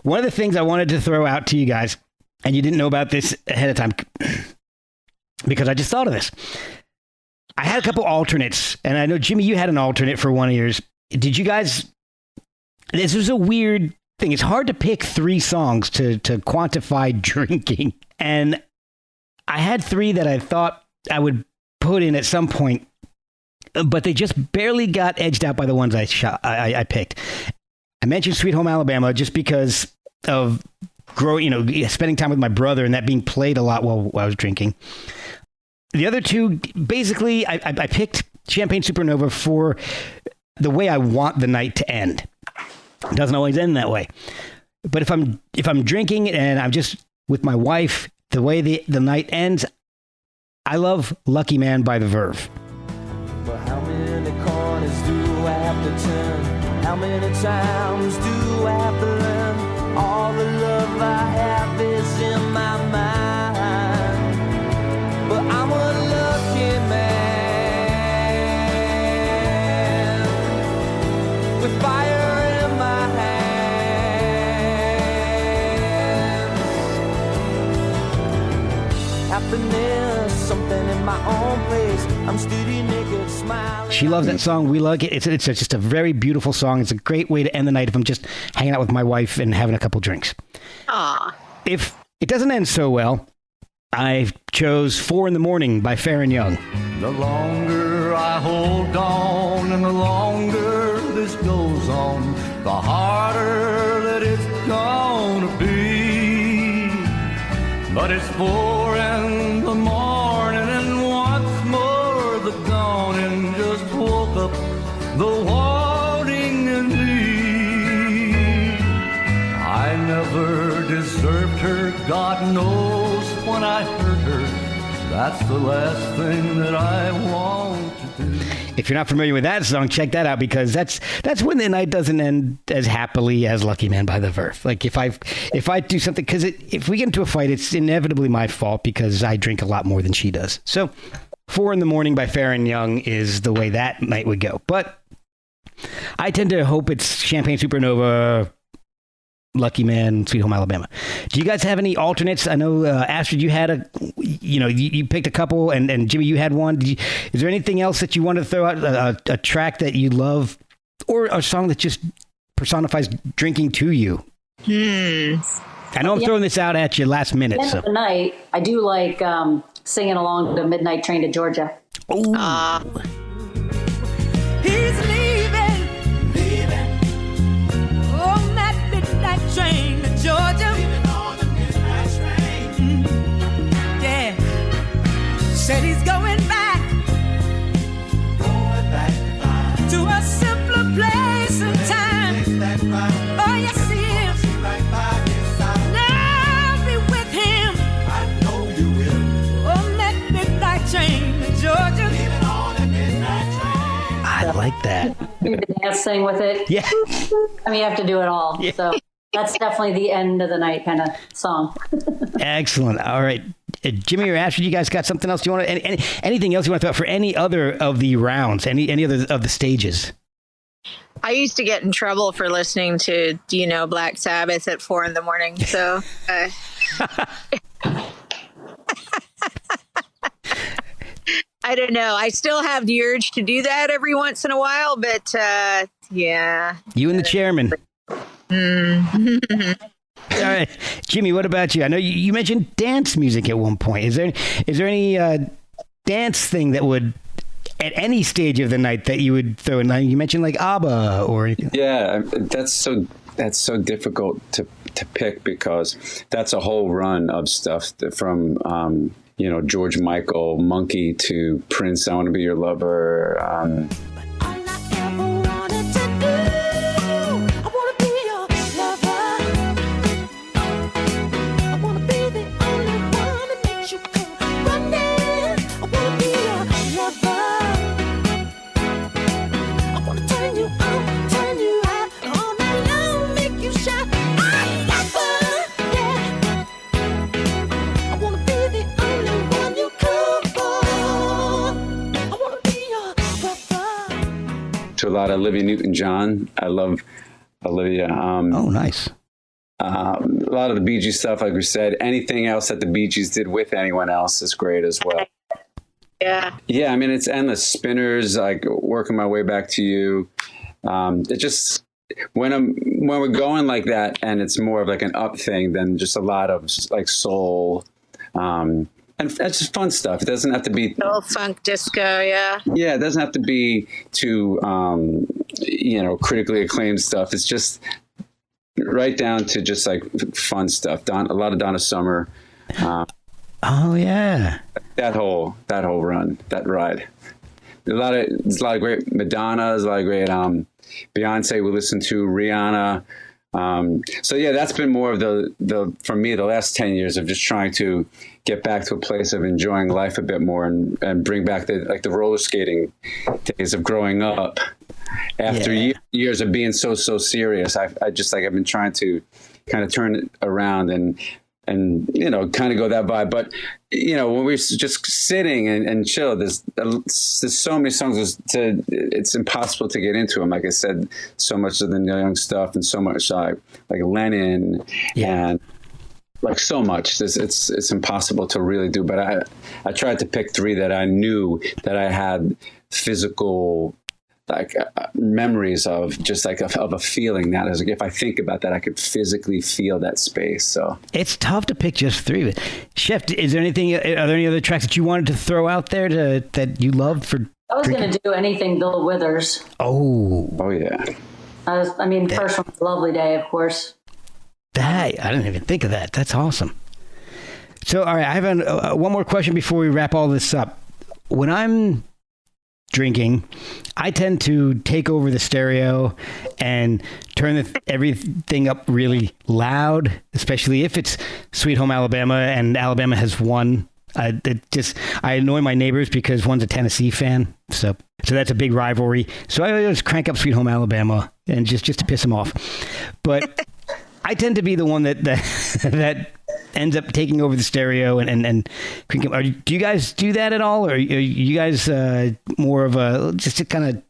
[SPEAKER 2] one of the things I wanted to throw out to you guys, and you didn't know about this ahead of time because I just thought of this. I had a couple alternates, and I know, Jimmy, you had an alternate for one of yours. Did you guys? This was a weird thing. It's hard to pick 3 songs to quantify drinking. And I had 3 that I thought I would put in at some point, but they just barely got edged out by the ones I picked. I mentioned Sweet Home Alabama just because of spending time with my brother and that being played a lot while I was drinking. The other 2, basically, I picked Champagne Supernova for the way I want the night to end. It doesn't always end that way. But if I'm drinking and I'm just with my wife, the way the night ends, I love Lucky Man by The Verve.
[SPEAKER 5] But how many corners do I have to turn? How many times do I have to learn? All the love I have is in my mind. But I'm a lucky man with fire in my hands. Happiness, something in my own place. I'm steady naked, smiling.
[SPEAKER 2] She loves that song. We like it. It's just a very beautiful song. It's a great way to end the night if I'm just hanging out with my wife and having a couple drinks.
[SPEAKER 3] Aw.
[SPEAKER 2] If it doesn't end so well, I chose 4 in the Morning by Fair and Young.
[SPEAKER 10] The longer I hold on and the longer this goes on, the harder that it's gonna be. But it's 4 in the morning and once more the dawning just woke up the wanting in me. I never deserved her, God knows when I hurt That's the last thing that I want to do.
[SPEAKER 2] If you're not familiar with that song, check that out, because that's when the night doesn't end as happily as Lucky Man by the Verve. Like if I do something, because if we get into a fight, it's inevitably my fault because I drink a lot more than she does. So 4 in the Morning by Farron Young is the way that night would go. But I tend to hope it's Champagne Supernova, Lucky Man, Sweet Home Alabama. Do you guys have any alternates? I know, Astrid, you had you picked a couple, and Jimmy, you had one. Is there anything else that you want to throw out, a track that you love, or a song that just personifies drinking to you? I know I'm throwing this out at you last minute.
[SPEAKER 4] End of the night, I do like singing along to Midnight Train to Georgia.
[SPEAKER 9] He's leaving on that midnight train to Georgia. Leaving on the midnight train. Yeah. Said he's going back to a simpler place and time. Oh, yes, he is. Now I'll be with him. I know you will. On that midnight train to Georgia. Leaving on the midnight train.
[SPEAKER 2] I like that.
[SPEAKER 4] Do the dance thing with it.
[SPEAKER 2] Yeah.
[SPEAKER 4] I mean, you have to do it all.
[SPEAKER 2] Yeah.
[SPEAKER 4] So that's definitely the end of the night kind of song.
[SPEAKER 2] Excellent. All right. Jimmy or Astrid, you guys got something else you want to, anything else you want to throw out for any other of the rounds, any other of the stages?
[SPEAKER 3] I used to get in trouble for listening to, Black Sabbath at 4 in the morning. So, I don't know. I still have the urge to do that every once in a while, but yeah.
[SPEAKER 2] You and the chairman. All right, Jimmy, what about you? I know you mentioned dance music at one point. Is there any dance thing that would, at any stage of the night, that you would throw in? You mentioned like ABBA or anything.
[SPEAKER 6] Yeah, that's so difficult to pick, because that's a whole run of stuff from George Michael, Monkey, to Prince, I Want to Be Your Lover. To a lot of Olivia Newton-John. I love Olivia.
[SPEAKER 2] Oh, nice.
[SPEAKER 6] A lot of the Bee Gees stuff, like we said. Anything else that the Bee Gees did with anyone else is great as well.
[SPEAKER 3] Yeah.
[SPEAKER 6] Yeah, I mean, it's endless. Spinners, like Working My Way Back to You. It just, when we're going like that, and it's more of like an up thing than just a lot of like soul. And that's just fun stuff. It doesn't have to be
[SPEAKER 3] Soul, funk, disco, yeah.
[SPEAKER 6] Yeah, it doesn't have to be too, critically acclaimed stuff. It's just right down to just like fun stuff. A lot of Donna Summer.
[SPEAKER 2] Oh yeah,
[SPEAKER 6] that whole run, that ride. There's a lot of great Madonna. There's a lot of great Beyonce. We listen to Rihanna. So yeah, that's been more of the for me the last 10 years of just trying to get back to a place of enjoying life a bit more, and bring back the roller skating days of growing up after years of being so serious. I've been trying to kind of turn it around and kind of go that vibe. But when we're just sitting and chill, there's so many songs. It's impossible to get into them. Like I said, so much of the Neil Young stuff, and so much like Lennon, and like so much. It's impossible to really do. But I tried to pick 3 that I knew that I had physical memories of, just like of a feeling that is like, if I think about that, I could physically feel that space. So
[SPEAKER 2] it's tough to pick just 3. Chef, are there any other tracks that you wanted to throw out there that you loved for?
[SPEAKER 4] I was going to do anything Bill Withers.
[SPEAKER 6] Oh yeah.
[SPEAKER 4] First one was Lovely Day, of course.
[SPEAKER 2] I didn't even think of that. That's awesome. So, all right, I have one more question before we wrap all this up. When I'm drinking, I tend to take over the stereo and turn everything up really loud, especially if it's Sweet Home Alabama and Alabama has won I annoy my neighbors because one's a Tennessee fan, so that's a big rivalry. So I always crank up Sweet Home Alabama and just to piss them off. But I tend to be the one that ends up taking over the stereo and do you guys do that at all, or are you guys more of a just to kind of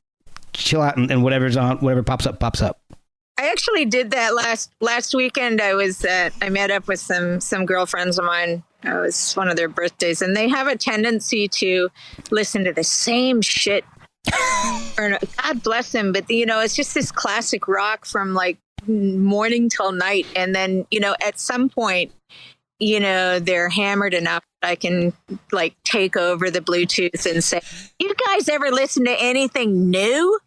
[SPEAKER 2] chill out and whatever's on, whatever pops up?
[SPEAKER 3] I actually did that last weekend. I met up with some girlfriends of mine. It was one of their birthdays, and they have a tendency to listen to the same shit. God bless them, but it's just this classic rock from like morning till night, and then at some point, they're hammered enough that I can like take over the Bluetooth and say, "You guys ever listen to anything new?"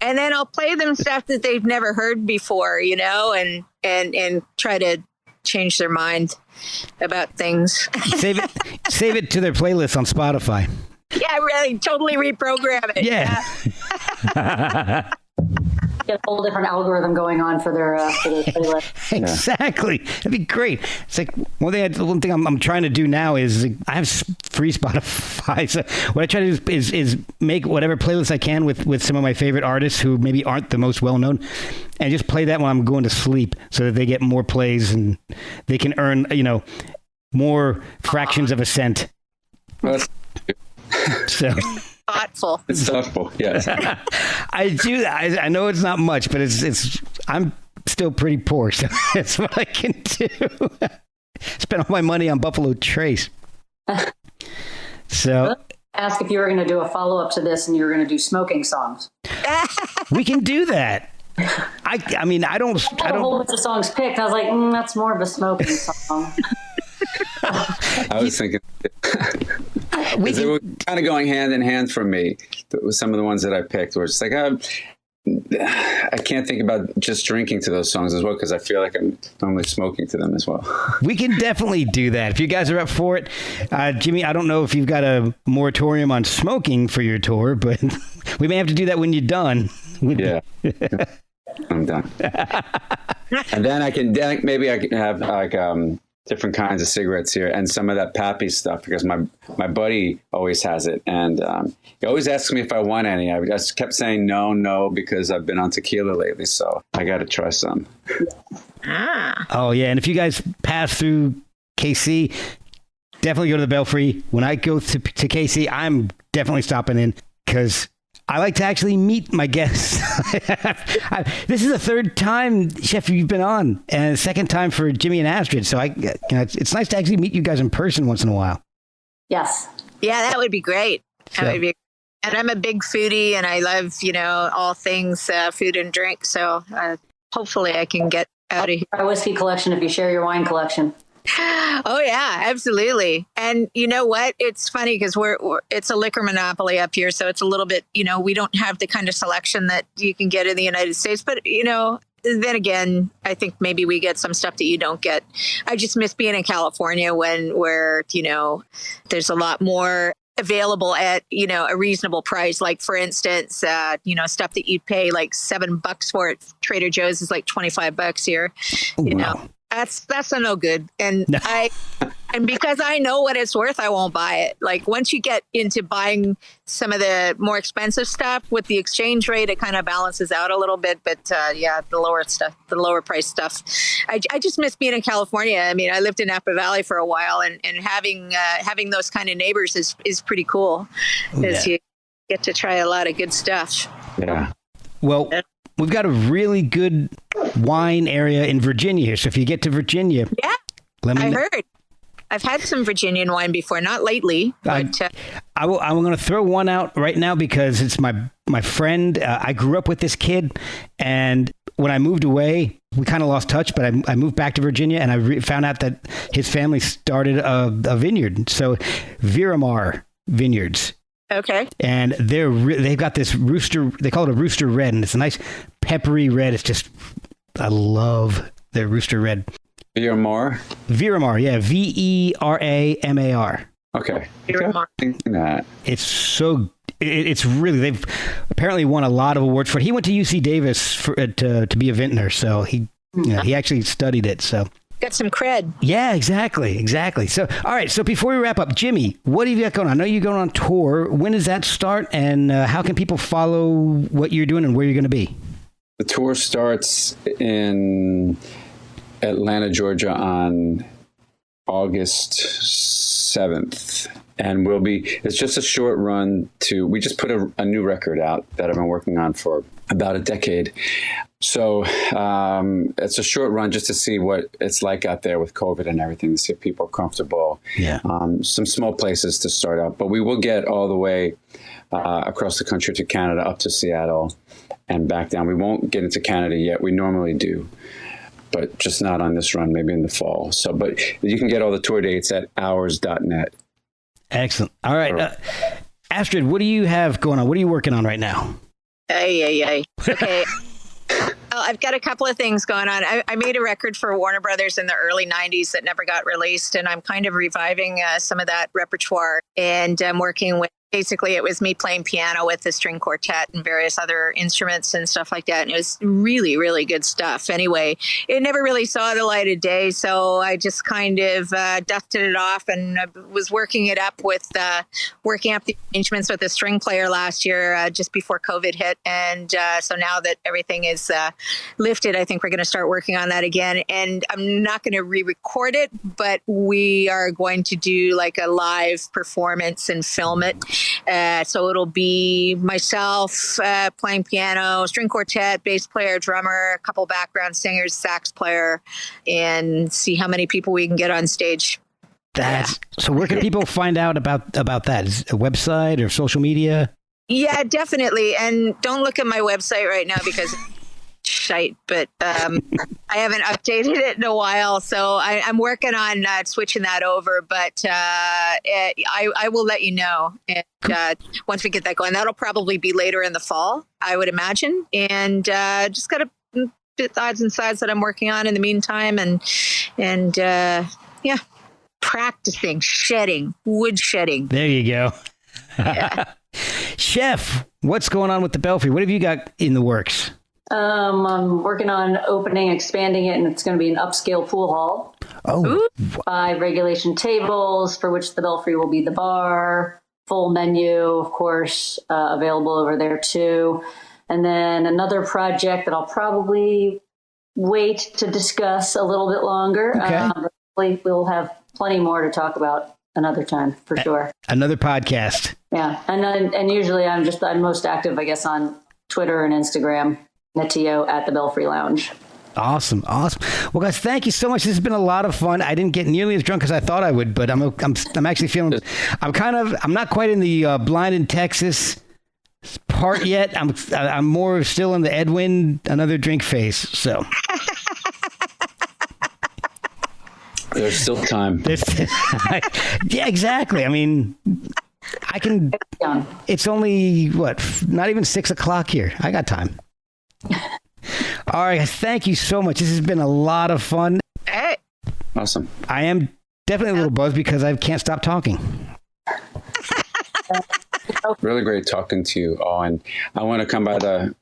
[SPEAKER 3] And then I'll play them stuff that they've never heard before, and try to change their mind about things.
[SPEAKER 2] Save it to their playlist on Spotify.
[SPEAKER 3] Yeah, really, totally reprogram it.
[SPEAKER 2] Yeah.
[SPEAKER 4] Get a whole different algorithm going on for their playlist.
[SPEAKER 2] Exactly. That'd be great. It's like one thing I'm trying to do now is I have free Spotify. So what I try to do is make whatever playlist I can with some of my favorite artists who maybe aren't the most well known, and just play that when I'm going to sleep so that they get more plays and they can earn more fractions of a cent. So.
[SPEAKER 3] Thoughtful.
[SPEAKER 6] It's thoughtful, yes.
[SPEAKER 2] I do that. I know it's not much, but I'm still pretty poor, so that's what I can do. Spend all my money on Buffalo Trace. So
[SPEAKER 4] ask if you were going to do a follow-up to this and you were going to do smoking songs.
[SPEAKER 2] We can do that. I mean, I don't
[SPEAKER 4] a whole bunch of songs picked. I was like, that's more of a smoking song.
[SPEAKER 6] I was thinking they were kind of going hand in hand for me. Some of the ones that I picked were just like, I can't think about just drinking to those songs as well, because I feel like I'm normally smoking to them as well.
[SPEAKER 2] We can definitely do that if you guys are up for it. Jimmy, I don't know if you've got a moratorium on smoking for your tour, but we may have to do that when you're done.
[SPEAKER 6] Yeah. I'm done. And then maybe I can have like different kinds of cigarettes here and some of that Pappy stuff, because my buddy always has it, and he always asks me if I want any. I just kept saying no because I've been on tequila lately, so I got to try some.
[SPEAKER 2] Oh yeah, and if you guys pass through KC, definitely go to the Belfry. When I go to KC, I'm definitely stopping in because I like to actually meet my guests. This is the third time, Chef, you've been on, and the second time for Jimmy and Astrid. So it's nice to actually meet you guys in person once in a while.
[SPEAKER 4] Yes.
[SPEAKER 3] Yeah, that would be great. And I'm a big foodie, and I love, all things food and drink. So hopefully I can get out of here.
[SPEAKER 4] Our whiskey collection if you share your wine collection.
[SPEAKER 3] Oh yeah, absolutely. And you know what? It's funny because it's a liquor monopoly up here, so it's a little bit, we don't have the kind of selection that you can get in the United States. But then again, I think maybe we get some stuff that you don't get. I just miss being in California where there's a lot more available at a reasonable price. Like for instance, stuff that you'd pay like $7 for at Trader Joe's is like $25 here.
[SPEAKER 2] Wow.
[SPEAKER 3] That's a no good. And and because I know what it's worth, I won't buy it. Like once you get into buying some of the more expensive stuff with the exchange rate, it kind of balances out a little bit. But the lower price stuff, I just miss being in California. I mean, I lived in Napa Valley for a while, and having those kind of neighbors is pretty cool, because you get to try a lot of good stuff.
[SPEAKER 6] Yeah.
[SPEAKER 2] Well, we've got a really good wine area in Virginia here. So if you get to Virginia,
[SPEAKER 3] I heard. I've had some Virginian wine before, not lately. But,
[SPEAKER 2] I'm going to throw one out right now because it's my friend. I grew up with this kid, and when I moved away, we kind of lost touch. But I moved back to Virginia, and I found out that his family started a vineyard. So Viramar Vineyards.
[SPEAKER 3] Okay.
[SPEAKER 2] And they've got this rooster. They call it a rooster red, and it's a nice peppery red. It's just, I love their rooster red.
[SPEAKER 6] Viramar,
[SPEAKER 2] yeah, Veramar.
[SPEAKER 6] Okay.
[SPEAKER 3] Viramar.
[SPEAKER 2] It's really, they've apparently won a lot of awards for it. He went to UC Davis to be a vintner, so he actually studied it. So
[SPEAKER 3] got some cred.
[SPEAKER 2] Yeah, exactly. So, all right. So before we wrap up, Jimmy, what have you got going on? I know you're going on tour. When does that start? And how can people follow what you're doing and where you're going to be?
[SPEAKER 6] The tour starts in Atlanta, Georgia on August 7th. And it's just a short run we just put a new record out that I've been working on for about a decade. So it's a short run just to see what it's like out there with COVID and everything, to see if people are comfortable.
[SPEAKER 2] Yeah.
[SPEAKER 6] Some small places to start out, but we will get all the way across the country to Canada, up to Seattle and back down. We won't get into Canada yet. We normally do, but just not on this run, maybe in the fall. So, but you can get all the tour dates at hours.net.
[SPEAKER 2] Excellent. All right. Astrid, what do you have going on? What are you working on right now?
[SPEAKER 3] Okay. Well, I've got a couple of things going on. I made a record for Warner Brothers in the early 90s that never got released, and I'm kind of reviving some of that repertoire. And I'm working with, basically, it was me playing piano with the string quartet and various other instruments and stuff like that. And it was really, really good stuff. Anyway, it never really saw the light of day. So I just kind of dusted it off and was working it up with working up the arrangements with a string player last year, just before COVID hit. And so now that everything is lifted, I think we're going to start working on that again. And I'm not going to re-record it, but we are going to do like a live performance and film it. So it'll be myself playing piano, string quartet, bass player, drummer, a couple background singers, sax player, and see how many people we can get on stage.
[SPEAKER 2] So where can people find out about that? Is it a website or social media?
[SPEAKER 3] Yeah, definitely. And don't look at my website right now because shite, but I haven't updated it in a while, so I'm working on switching that over. But I will let you know, and once we get that going, that'll probably be later in the fall, I would imagine. And just got a bit odds and sides that I'm working on in the meantime, and yeah, practicing wood shedding.
[SPEAKER 2] There you go.
[SPEAKER 3] Yeah.
[SPEAKER 2] Chef, what's going on with the Belfry? What have you got in the works?
[SPEAKER 4] I'm working on expanding it, and it's going to be an upscale pool hall.
[SPEAKER 2] Oh,
[SPEAKER 4] 5 regulation tables, for which the Belfry will be the bar. Full menu, of course, available over there too. And then another project that I'll probably wait to discuss a little bit longer.
[SPEAKER 2] Okay.
[SPEAKER 4] We'll have plenty more to talk about another time, for sure.
[SPEAKER 2] Another podcast.
[SPEAKER 4] Yeah, and usually I'm most active, I guess, on Twitter and Instagram. Netio at the Belfry Lounge.
[SPEAKER 2] Awesome. Well, guys, thank you so much. This has been a lot of fun. I didn't get nearly as drunk as I thought I would, but I'm actually feeling. I'm not quite in the Blind in Texas part yet. I'm more still in the Edwin another drink phase. So
[SPEAKER 6] there's still time.
[SPEAKER 2] Yeah, exactly. I mean, I can. It's only not even 6 o'clock here. I got time. All right, thank you so much. This has been a lot of fun.
[SPEAKER 3] Hey.
[SPEAKER 6] Awesome.
[SPEAKER 2] I am definitely a little buzzed because I can't stop talking.
[SPEAKER 6] Really great talking to you all, and I want to come by the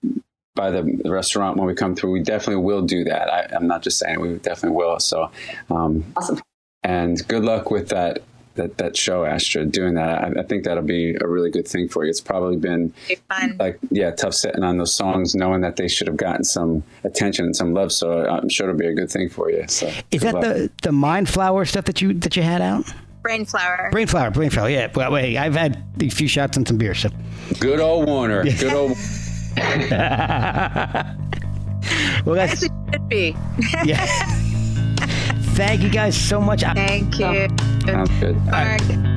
[SPEAKER 6] restaurant when we come through. We definitely will do that. I'm not just saying it, we definitely will. So
[SPEAKER 4] awesome.
[SPEAKER 6] And good luck with that show, Astrid, doing that. I think that'll be a really good thing for you. It's probably been
[SPEAKER 3] fun.
[SPEAKER 6] Tough sitting on those songs, knowing that they should have gotten some attention and some love. So I'm sure it'll be a good thing for you. So
[SPEAKER 2] is that the Mind Flower stuff that you had out?
[SPEAKER 3] Brain flower.
[SPEAKER 2] Yeah. Well, wait, I've had a few shots and some beer. So
[SPEAKER 6] good old Warner. Good old.
[SPEAKER 2] Well, that's
[SPEAKER 3] as it should be.
[SPEAKER 2] Yeah. Thank you guys so much.
[SPEAKER 3] Thank you.
[SPEAKER 6] Sounds good.
[SPEAKER 3] All right.